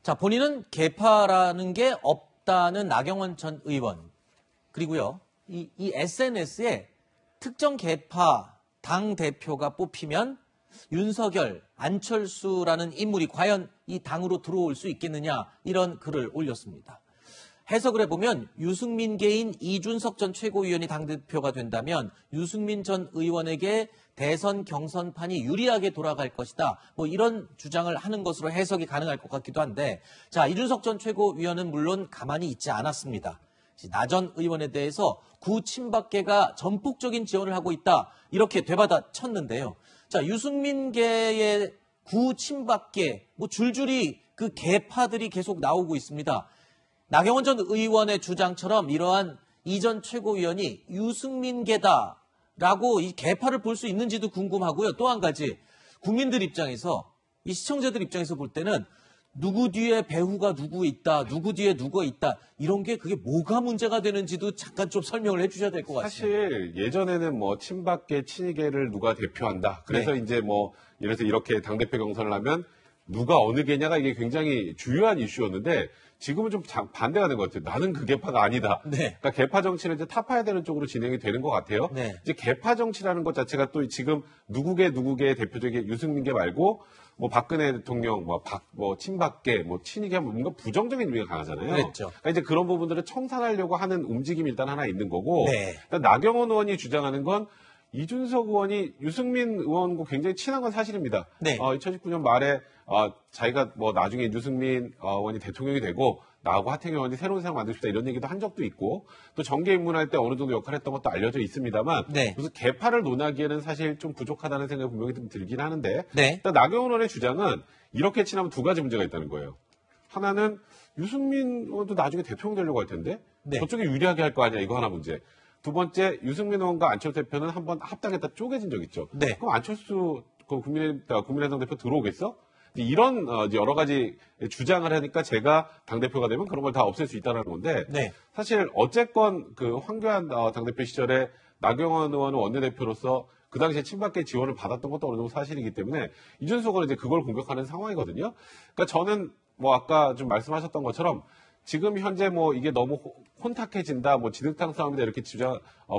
자, 본인은 계파라는 게 없다는 나경원 전 의원. 그리고요, 이 SNS에 특정 계파 당대표가 뽑히면 윤석열, 안철수라는 인물이 과연 이 당으로 들어올 수 있겠느냐, 이런 글을 올렸습니다. 해석을 해보면 유승민계인 이준석 전 최고위원이 당대표가 된다면 유승민 전 의원에게 대선 경선판이 유리하게 돌아갈 것이다. 뭐 이런 주장을 하는 것으로 해석이 가능할 것 같기도 한데, 자, 이준석 전 최고위원은 물론 가만히 있지 않았습니다. 나 전 의원에 대해서 구친박계가 전폭적인 지원을 하고 있다. 이렇게 되받아쳤는데요. 자, 유승민계의 구친박계, 뭐 줄줄이 그 계파들이 계속 나오고 있습니다. 나경원 전 의원의 주장처럼 이러한 이 전 최고위원이 유승민계다라고 이 계파를 볼 수 있는지도 궁금하고요. 또 한 가지, 국민들 입장에서, 이 시청자들 입장에서 볼 때는 누구 뒤에 배후가 누구 있다, 누구 뒤에 누가 있다, 이런 게 그게 뭐가 문제가 되는지도 잠깐 좀 설명을 해주셔야 될 것 같습니다. 사실 예전에는 뭐 친박계, 친이계를 누가 대표한다. 그래서 네. 이제 뭐 이래서 이렇게 당대표 경선을 하면 누가 어느 계냐가 이게 굉장히 주요한 이슈였는데 지금은 좀 반대가 된 것 같아요. 나는 그 계파가 아니다. 네. 그러니까 계파 정치를 이제 타파해야 되는 쪽으로 진행이 되는 것 같아요. 네. 이제 계파 정치라는 것 자체가 또 지금 누구계 대표적인 유승민계 말고 뭐 박근혜 대통령, 친박계, 친이계 하면 뭔가 부정적인 의미가 강하잖아요. 그랬죠. 그러니까 이제 그런 부분들을 청산하려고 하는 움직임이 일단 하나 있는 거고. 네. 일단 나경원 의원이 주장하는 건 이준석 의원이 유승민 의원과 굉장히 친한 건 사실입니다. 네. 2019년 말에 자기가 뭐 나중에 유승민 의원이 대통령이 되고 나하고 하태경 의원이 새로운 세상 만들고 싶다 이런 얘기도 한 적도 있고 또 정계 입문할 때 어느 정도 역할을 했던 것도 알려져 있습니다만 네. 무슨 계파를 논하기에는 사실 좀 부족하다는 생각이 분명히 좀 들긴 하는데 네. 일단 나경원 의원의 주장은 이렇게 친하면 두 가지 문제가 있다는 거예요. 하나는 유승민 의원도 나중에 대통령 되려고 할 텐데 네. 저쪽이 유리하게 할 거 아니야, 이거 하나 문제. 두 번째, 유승민 의원과 안철수 대표는 한번 합당했다 쪼개진 적 있죠. 네. 그럼 안철수 국민의당 대표 들어오겠어? 이런 여러 가지 주장을 하니까 제가 당대표가 되면 그런 걸 다 없앨 수 있다는 건데 네. 사실 어쨌건 그 황교안 당대표 시절에 나경원 의원은 원내대표로서 그 당시에 친박계 지원을 받았던 것도 어느 정도 사실이기 때문에 이준석 의원은 이제 그걸 공격하는 상황이거든요. 그러니까 저는 뭐 아까 좀 말씀하셨던 것처럼 지금 현재 뭐 이게 너무 혼탁해진다, 뭐 진흙탕 싸움이다 이렇게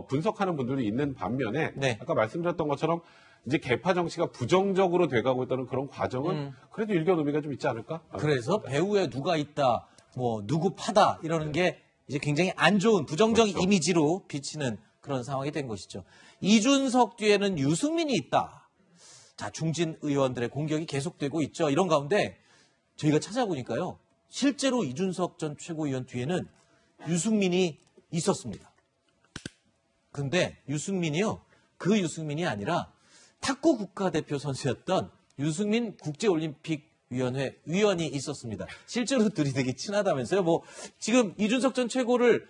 분석하는 분들이 있는 반면에 네. 아까 말씀드렸던 것처럼 이제 계파 정치가 부정적으로 돼가고 있다는 그런 과정은 그래도 일견 의미가 좀 있지 않을까? 그래서 배후에 누가 있다, 뭐 누구 파다 이러는 게 이제 굉장히 안 좋은 부정적 그렇죠. 이미지로 비치는 그런 상황이 된 것이죠. 이준석 뒤에는 유승민이 있다. 자, 중진 의원들의 공격이 계속되고 있죠. 이런 가운데 저희가 찾아보니까요, 실제로 이준석 전 최고위원 뒤에는 유승민이 있었습니다. 그런데 유승민이요, 그 유승민이 아니라 탁구 국가대표 선수였던 유승민 국제올림픽위원회 위원이 있었습니다. 실제로 둘이 되게 친하다면서요. 뭐 지금 이준석 전 최고를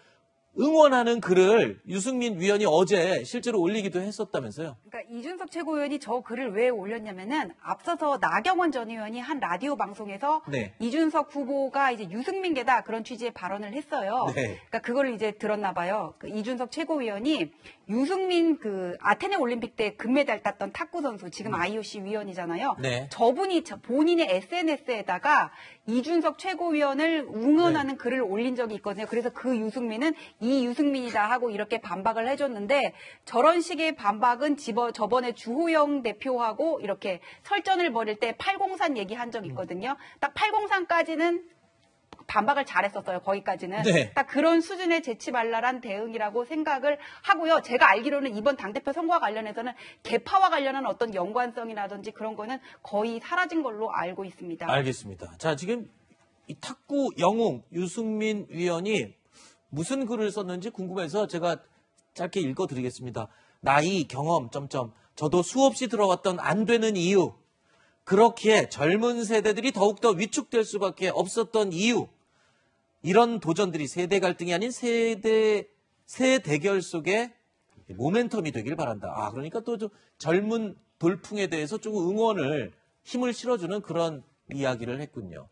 응원하는 글을 유승민 위원이 어제 실제로 올리기도 했었다면서요. 그러니까 이준석 최고위원이 저 글을 왜 올렸냐면은 앞서서 나경원 전 의원이 한 라디오 방송에서 네. 이준석 후보가 이제 유승민계다 그런 취지의 발언을 했어요. 네. 그러니까 그걸 이제 들었나 봐요. 그 이준석 최고위원이 유승민 그 아테네 올림픽 때 금메달 땄던 탁구 선수 지금 IOC 위원이잖아요. 네. 저분이 본인의 SNS에다가 이준석 최고위원을 응원하는 글을 올린 적이 있거든요. 그래서 그 유승민은 이 유승민이다 하고 이렇게 반박을 해줬는데 저런 식의 반박은 저번에 주호영 대표하고 이렇게 설전을 벌일 때 803 얘기한 적 있거든요. 딱 803까지는 반박을 잘했었어요. 거기까지는. 네. 딱 그런 수준의 재치발랄한 대응이라고 생각을 하고요. 제가 알기로는 이번 당대표 선거와 관련해서는 계파와 관련한 어떤 연관성이라든지 그런 거는 거의 사라진 걸로 알고 있습니다. 알겠습니다. 자, 지금 이 탁구 영웅 유승민 위원이 무슨 글을 썼는지 궁금해서 제가 짧게 읽어드리겠습니다. 나이, 경험, 저도 수없이 들어왔던 안 되는 이유, 그렇기에 젊은 세대들이 더욱더 위축될 수밖에 없었던 이유, 이런 도전들이 세대 갈등이 아닌 새 대결 속에 모멘텀이 되길 바란다. 그러니까 또 좀 젊은 돌풍에 대해서 좀 응원을, 힘을 실어주는 그런 이야기를 했군요.